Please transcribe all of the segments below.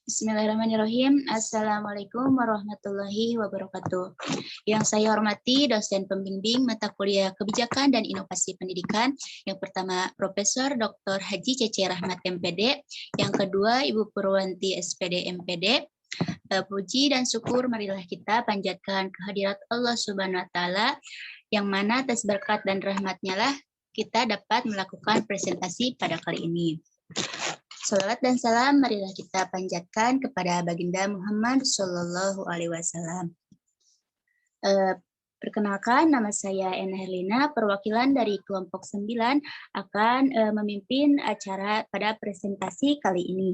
Bismillahirrahmanirrahim. Assalamualaikum warahmatullahi wabarakatuh. Yang saya hormati dosen pembimbing mata kuliah Kebijakan dan Inovasi Pendidikan. Yang pertama Profesor Dr. Haji Cece Rahmat MPD. Yang kedua Ibu Purwanti SPD MPD. Puji dan syukur marilah kita panjatkan kehadirat Allah Subhanahu wa taala yang mana atas berkat dan rahmatnya lah kita dapat melakukan presentasi pada kali ini. Salawat dan salam marilah kita panjatkan kepada Baginda Muhammad Shallallahu Alaihi Wasallam. Perkenalkan, nama saya Ena Herlina, perwakilan dari kelompok 9 akan memimpin acara pada presentasi kali ini.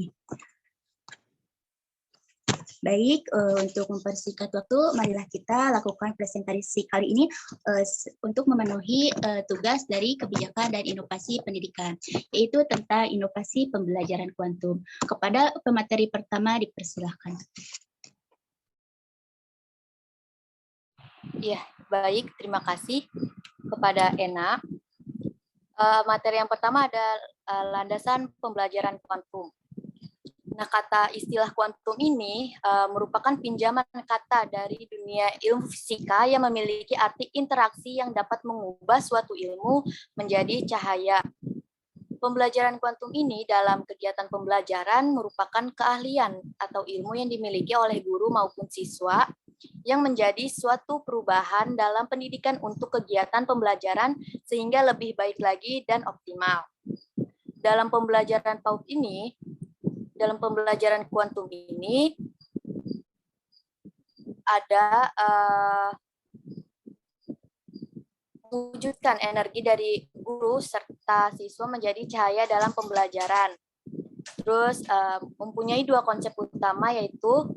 Baik, untuk mempersingkat waktu, marilah kita lakukan presentasi kali ini untuk memenuhi tugas dari Kebijakan dan Inovasi Pendidikan, yaitu tentang inovasi pembelajaran kuantum. Kepada pemateri pertama dipersilahkan. Ya, baik, terima kasih kepada Ena. Materi yang pertama ada landasan pembelajaran kuantum. Nah, kata istilah kuantum ini merupakan pinjaman kata dari dunia ilmu fisika yang memiliki arti interaksi yang dapat mengubah suatu ilmu menjadi cahaya. Pembelajaran kuantum ini dalam kegiatan pembelajaran merupakan keahlian atau ilmu yang dimiliki oleh guru maupun siswa yang menjadi suatu perubahan dalam pendidikan untuk kegiatan pembelajaran sehingga lebih baik lagi dan optimal. Dalam pembelajaran kuantum ini ada mewujudkan energi dari guru serta siswa menjadi cahaya dalam pembelajaran. Terus mempunyai dua konsep utama, yaitu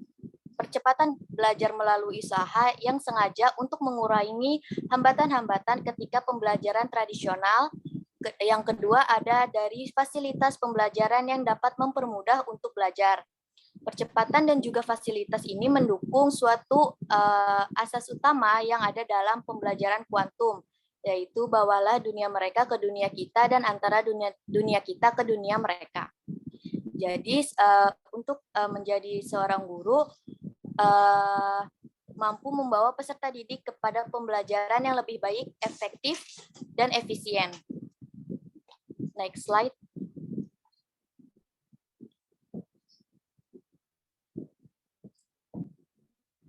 percepatan belajar melalui usaha yang sengaja untuk mengurangi hambatan-hambatan ketika pembelajaran tradisional. Yang kedua ada dari fasilitas pembelajaran yang dapat mempermudah untuk belajar. Percepatan dan juga fasilitas ini mendukung suatu asas utama yang ada dalam pembelajaran kuantum, yaitu bawalah dunia mereka ke dunia kita dan antara dunia kita ke dunia mereka. Jadi untuk menjadi seorang guru mampu membawa peserta didik kepada pembelajaran yang lebih baik, efektif, dan efisien. Next slide.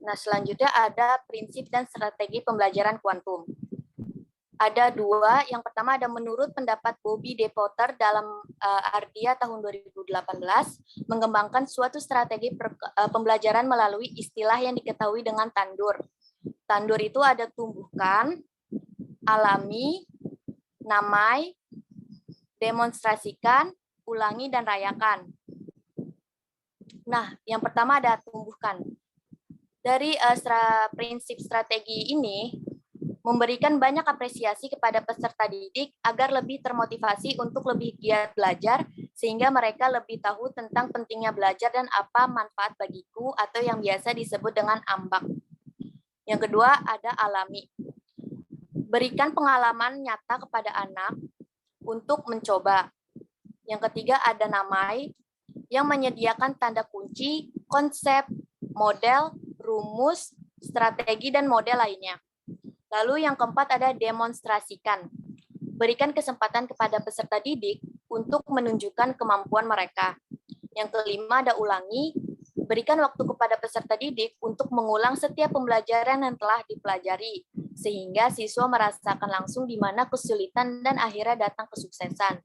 Nah, selanjutnya ada prinsip dan strategi pembelajaran kuantum. Ada dua. Yang pertama ada menurut pendapat Bobby De Potter dalam Ardia tahun 2018, mengembangkan suatu strategi pembelajaran melalui istilah yang diketahui dengan tandur. Tandur itu ada tumbuhkan, alami, namai, demonstrasikan, ulangi, dan rayakan. Nah, yang pertama ada tumbuhkan. Dari prinsip strategi ini, memberikan banyak apresiasi kepada peserta didik agar lebih termotivasi untuk lebih giat belajar, sehingga mereka lebih tahu tentang pentingnya belajar dan apa manfaat bagiku atau yang biasa disebut dengan ambak. Yang kedua ada alami. Berikan pengalaman nyata kepada anak untuk mencoba. Yang ketiga ada namai, yang menyediakan tanda kunci, konsep, model, rumus, strategi, dan model lainnya. Lalu yang keempat ada demonstrasikan. Berikan kesempatan kepada peserta didik untuk menunjukkan kemampuan mereka. Yang kelima ada ulangi. Berikan waktu kepada peserta didik untuk mengulang setiap pembelajaran yang telah dipelajari, sehingga siswa merasakan langsung di mana kesulitan dan akhirnya datang kesuksesan.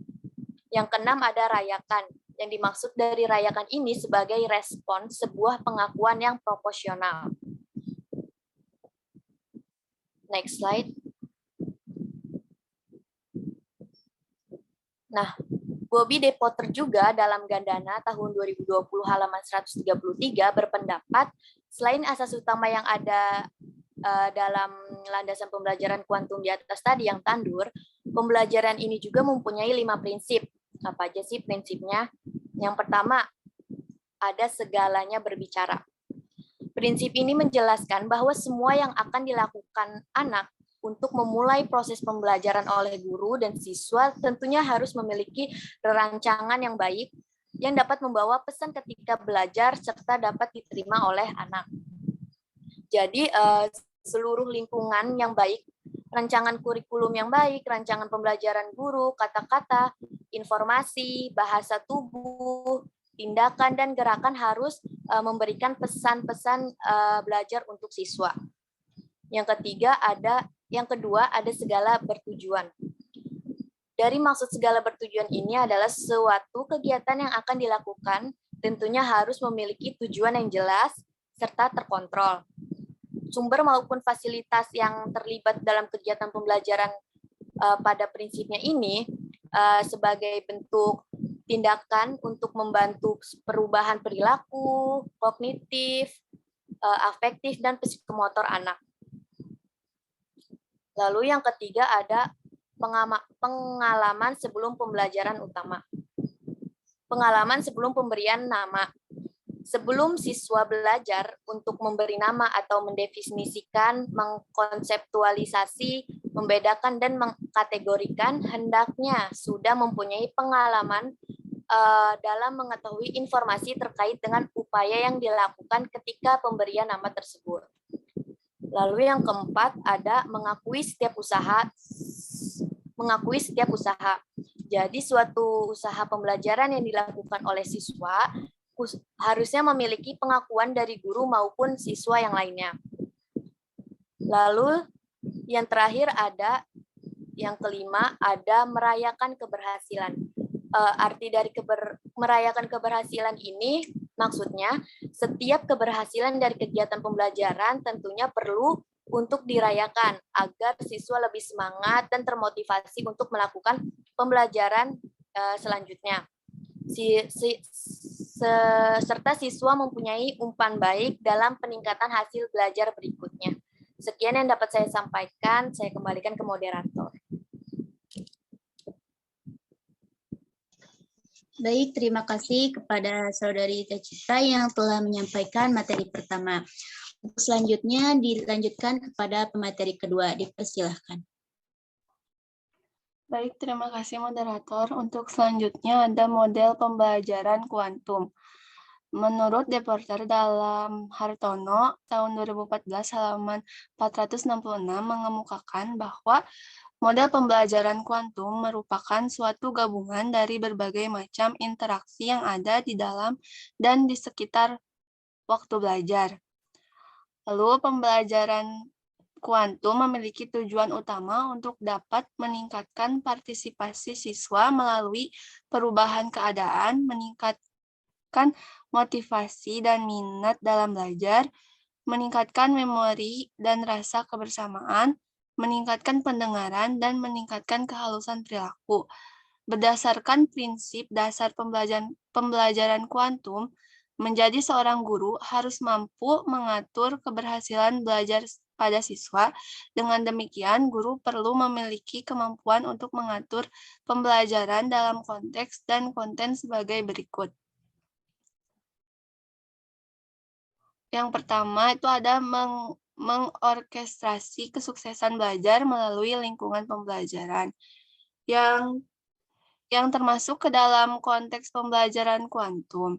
Yang keenam ada rayakan. Yang dimaksud dari rayakan ini sebagai respon sebuah pengakuan yang proporsional. Next slide. Nah, Bobby De Potter juga dalam Gandana tahun 2020 halaman 133 berpendapat selain asas utama yang ada dalam landasan pembelajaran kuantum di atas tadi yang tandur, pembelajaran ini juga mempunyai 5 prinsip. Apa aja sih prinsipnya? Yang pertama, ada segalanya berbicara. Prinsip ini menjelaskan bahwa semua yang akan dilakukan anak untuk memulai proses pembelajaran oleh guru dan siswa tentunya harus memiliki rancangan yang baik yang dapat membawa pesan ketika belajar serta dapat diterima oleh anak. Jadi seluruh lingkungan yang baik, rancangan kurikulum yang baik, rancangan pembelajaran guru, kata-kata, informasi, bahasa tubuh, tindakan dan gerakan harus memberikan pesan-pesan belajar untuk siswa. Yang kedua ada segala bertujuan. Dari maksud segala bertujuan ini adalah suatu kegiatan yang akan dilakukan tentunya harus memiliki tujuan yang jelas serta terkontrol. Sumber maupun fasilitas yang terlibat dalam kegiatan pembelajaran pada prinsipnya ini sebagai bentuk tindakan untuk membantu perubahan perilaku, kognitif, afektif, dan psikomotor anak. Lalu yang ketiga ada pengalaman sebelum pembelajaran utama. Pengalaman sebelum pemberian nama. Sebelum siswa belajar untuk memberi nama atau mendefinisikan, mengkonseptualisasi, membedakan, dan mengkategorikan, hendaknya sudah mempunyai pengalaman dalam mengetahui informasi terkait dengan upaya yang dilakukan ketika pemberian nama tersebut. Lalu yang keempat ada mengakui setiap usaha. Jadi suatu usaha pembelajaran yang dilakukan oleh siswa harusnya memiliki pengakuan dari guru maupun siswa yang lainnya. Lalu yang terakhir yang kelima ada merayakan keberhasilan. Arti dari merayakan keberhasilan ini maksudnya setiap keberhasilan dari kegiatan pembelajaran tentunya perlu untuk dirayakan agar siswa lebih semangat dan termotivasi untuk melakukan pembelajaran selanjutnya. Serta siswa mempunyai umpan baik dalam peningkatan hasil belajar berikutnya. Sekian yang dapat saya sampaikan, saya kembalikan ke moderator. Baik, terima kasih kepada Saudari Cita yang telah menyampaikan materi pertama. Untuk selanjutnya dilanjutkan kepada pemateri kedua, dipersilahkan. Baik, terima kasih moderator. Untuk selanjutnya ada model pembelajaran kuantum. Menurut Deporter dalam Hartono tahun 2014 halaman 466 mengemukakan bahwa model pembelajaran kuantum merupakan suatu gabungan dari berbagai macam interaksi yang ada di dalam dan di sekitar waktu belajar. Lalu pembelajaran kuantum memiliki tujuan utama untuk dapat meningkatkan partisipasi siswa melalui perubahan keadaan, meningkatkan motivasi dan minat dalam belajar, meningkatkan memori dan rasa kebersamaan, meningkatkan pendengaran, dan meningkatkan kehalusan perilaku. Berdasarkan prinsip dasar pembelajaran kuantum, menjadi seorang guru harus mampu mengatur keberhasilan belajar pada siswa. Dengan demikian, guru perlu memiliki kemampuan untuk mengatur pembelajaran dalam konteks dan konten sebagai berikut. Yang pertama itu ada mengorkestrasi kesuksesan belajar melalui lingkungan pembelajaran. Yang termasuk ke dalam konteks pembelajaran kuantum.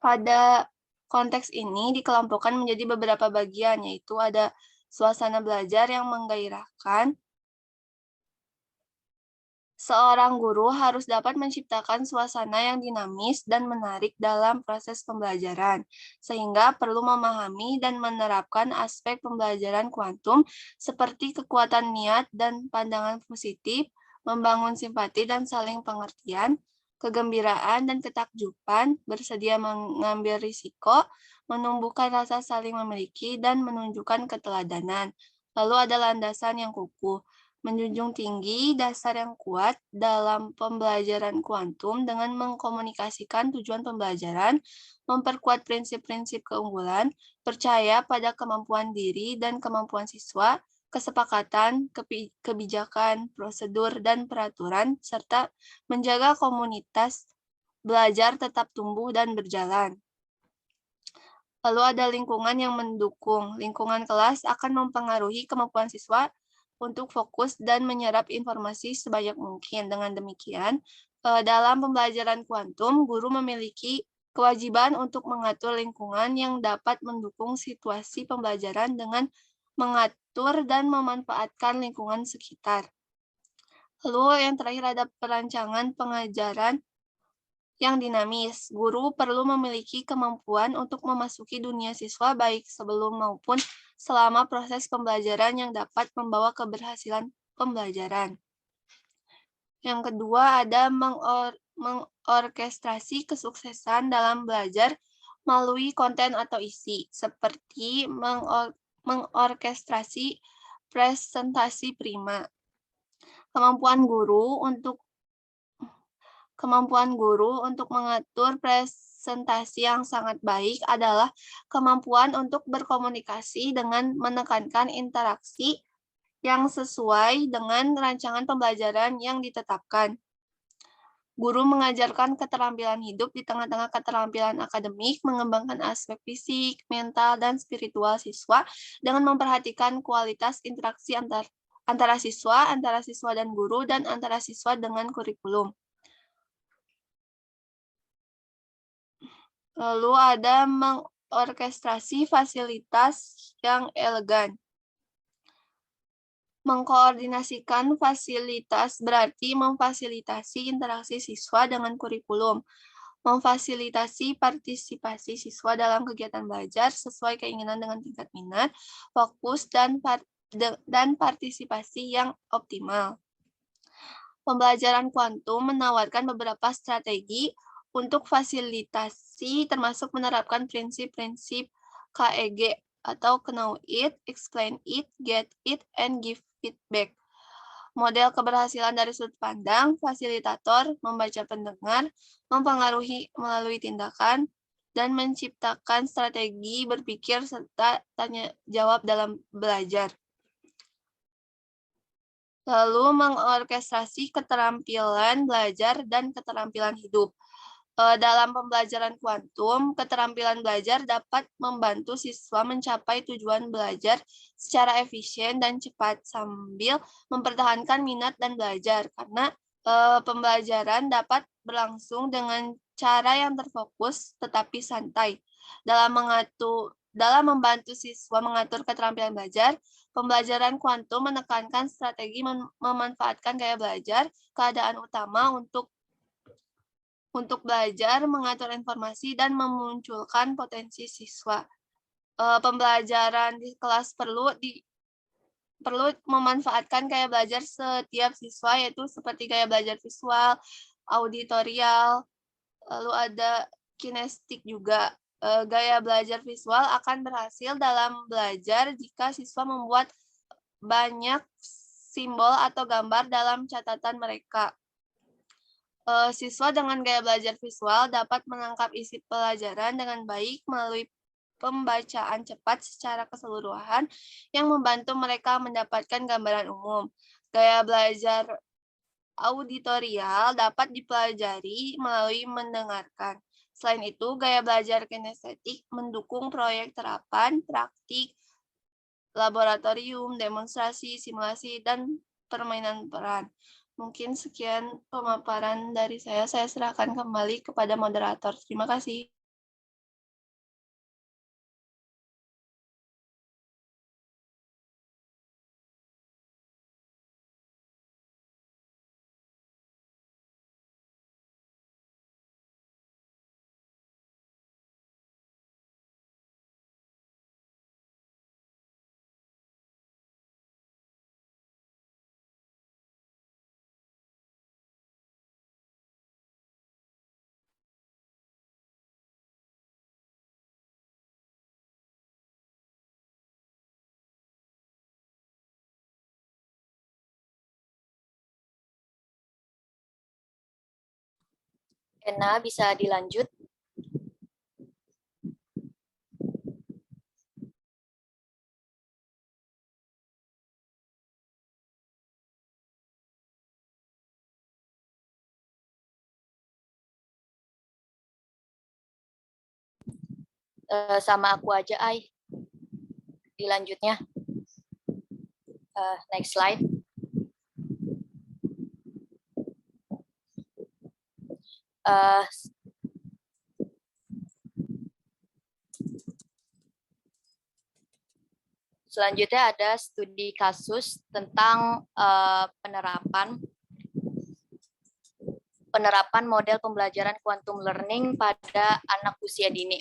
Pada konteks ini dikelompokkan menjadi beberapa bagian, yaitu ada suasana belajar yang menggairahkan. Seorang guru harus dapat menciptakan suasana yang dinamis dan menarik dalam proses pembelajaran, sehingga perlu memahami dan menerapkan aspek pembelajaran kuantum seperti kekuatan niat dan pandangan positif, membangun simpati dan saling pengertian, kegembiraan dan ketakjuban, bersedia mengambil risiko, menumbuhkan rasa saling memiliki, dan menunjukkan keteladanan. Lalu ada landasan yang kukuh, menjunjung tinggi dasar yang kuat dalam pembelajaran kuantum dengan mengkomunikasikan tujuan pembelajaran, memperkuat prinsip-prinsip keunggulan, percaya pada kemampuan diri dan kemampuan siswa, kesepakatan, kebijakan, prosedur, dan peraturan, serta menjaga komunitas belajar tetap tumbuh dan berjalan. Lalu ada lingkungan yang mendukung. Lingkungan kelas akan mempengaruhi kemampuan siswa untuk fokus dan menyerap informasi sebanyak mungkin. Dengan demikian, Dalam pembelajaran kuantum, guru memiliki kewajiban untuk mengatur lingkungan yang dapat mendukung situasi pembelajaran dengan mengatur dan memanfaatkan lingkungan sekitar. Lalu yang terakhir ada perancangan pengajaran yang dinamis. Guru perlu memiliki kemampuan untuk memasuki dunia siswa baik sebelum maupun selama proses pembelajaran yang dapat membawa keberhasilan pembelajaran. Yang kedua ada mengorkestrasi kesuksesan dalam belajar melalui konten atau isi, seperti mengorkestrasi presentasi prima. Kemampuan guru untuk mengatur presentasi yang sangat baik adalah kemampuan untuk berkomunikasi dengan menekankan interaksi yang sesuai dengan rancangan pembelajaran yang ditetapkan. Guru mengajarkan keterampilan hidup di tengah-tengah keterampilan akademik, mengembangkan aspek fisik, mental, dan spiritual siswa dengan memperhatikan kualitas interaksi antara siswa dan guru, dan antara siswa dengan kurikulum. Lalu ada mengorkestrasi fasilitas yang elegan. Mengkoordinasikan fasilitas berarti memfasilitasi interaksi siswa dengan kurikulum, memfasilitasi partisipasi siswa dalam kegiatan belajar sesuai keinginan dengan tingkat minat, fokus, dan partisipasi yang optimal. Pembelajaran kuantum menawarkan beberapa strategi untuk fasilitasi, termasuk menerapkan prinsip-prinsip KEG atau Know It, Explain It, Get It, and Give Feedback. Model keberhasilan dari sudut pandang, fasilitator, membaca pendengar, mempengaruhi melalui tindakan, dan menciptakan strategi berpikir serta tanya jawab dalam belajar. Lalu mengorkestrasi keterampilan belajar dan keterampilan hidup. Dalam pembelajaran kuantum, keterampilan belajar dapat membantu siswa mencapai tujuan belajar secara efisien dan cepat sambil mempertahankan minat dan belajar, karena pembelajaran dapat berlangsung dengan cara yang terfokus tetapi santai. Dalam membantu siswa mengatur keterampilan belajar, pembelajaran kuantum menekankan strategi memanfaatkan gaya belajar, keadaan utama untuk belajar, mengatur informasi, dan memunculkan potensi siswa. Pembelajaran di kelas perlu memanfaatkan gaya belajar setiap siswa, yaitu seperti gaya belajar visual, auditorial, lalu ada kinestik juga. Gaya belajar visual akan berhasil dalam belajar jika siswa membuat banyak simbol atau gambar dalam catatan mereka. Siswa dengan gaya belajar visual dapat menangkap isi pelajaran dengan baik melalui pembacaan cepat secara keseluruhan yang membantu mereka mendapatkan gambaran umum. Gaya belajar auditorial dapat dipelajari melalui mendengarkan. Selain itu, gaya belajar kinestetik mendukung proyek terapan, praktik, laboratorium, demonstrasi, simulasi, dan permainan peran. Mungkin sekian pemaparan dari saya serahkan kembali kepada moderator. Terima kasih. Ena, bisa dilanjut? Sama aku aja, Ai. Dilanjutnya. Next slide. Eh, Selanjutnya ada studi kasus tentang penerapan model pembelajaran quantum learning pada anak usia dini.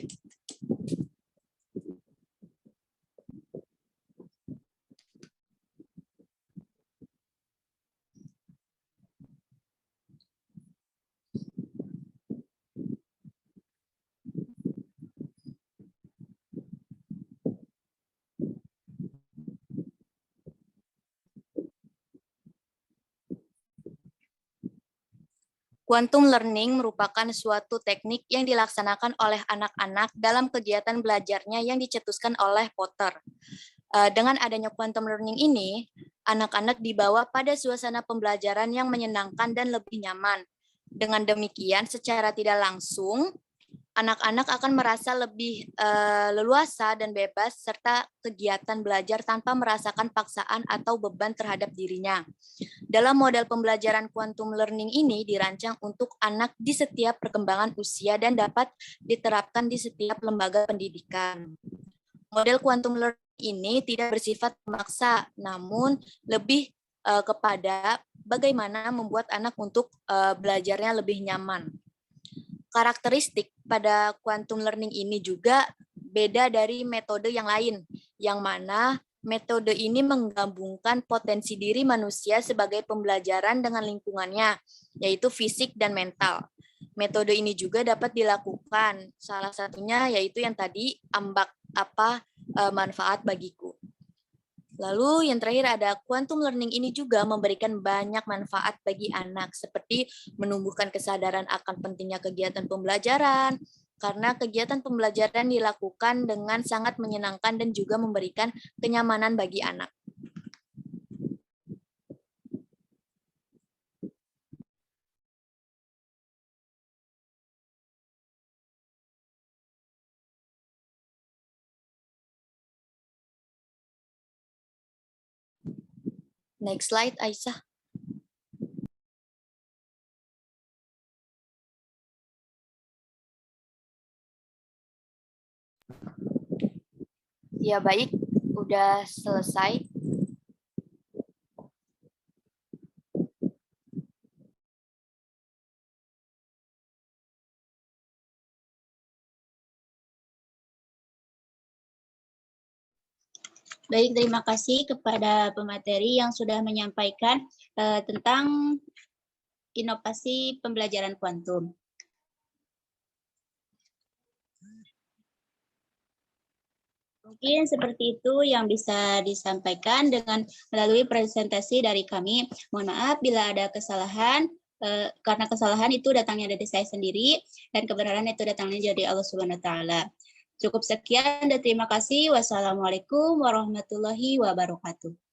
Quantum learning merupakan suatu teknik yang dilaksanakan oleh anak-anak dalam kegiatan belajarnya yang dicetuskan oleh Potter. Dengan adanya quantum learning ini, anak-anak dibawa pada suasana pembelajaran yang menyenangkan dan lebih nyaman. Dengan demikian, secara tidak langsung, anak-anak akan merasa lebih leluasa dan bebas serta kegiatan belajar tanpa merasakan paksaan atau beban terhadap dirinya. Dalam model pembelajaran quantum learning ini dirancang untuk anak di setiap perkembangan usia dan dapat diterapkan di setiap lembaga pendidikan. Model quantum learning ini tidak bersifat memaksa, namun lebih kepada bagaimana membuat anak untuk belajarnya lebih nyaman. Karakteristik pada quantum learning ini juga beda dari metode yang lain, yang mana metode ini menggabungkan potensi diri manusia sebagai pembelajaran dengan lingkungannya, yaitu fisik dan mental. Metode ini juga dapat dilakukan, salah satunya yaitu yang tadi ambak manfaat bagiku. Lalu yang terakhir ada quantum learning ini juga memberikan banyak manfaat bagi anak, seperti menumbuhkan kesadaran akan pentingnya kegiatan pembelajaran, karena kegiatan pembelajaran dilakukan dengan sangat menyenangkan dan juga memberikan kenyamanan bagi anak. Next slide, Aisyah. Ya baik, udah selesai. Baik, terima kasih kepada pemateri yang sudah menyampaikan tentang inovasi pembelajaran kuantum. Mungkin seperti itu yang bisa disampaikan dengan melalui presentasi dari kami. Mohon maaf bila ada kesalahan, karena kesalahan itu datangnya dari saya sendiri dan kebenaran itu datangnya dari Allah Subhanahu wa taala. Cukup sekian dan terima kasih. Wassalamualaikum warahmatullahi wabarakatuh.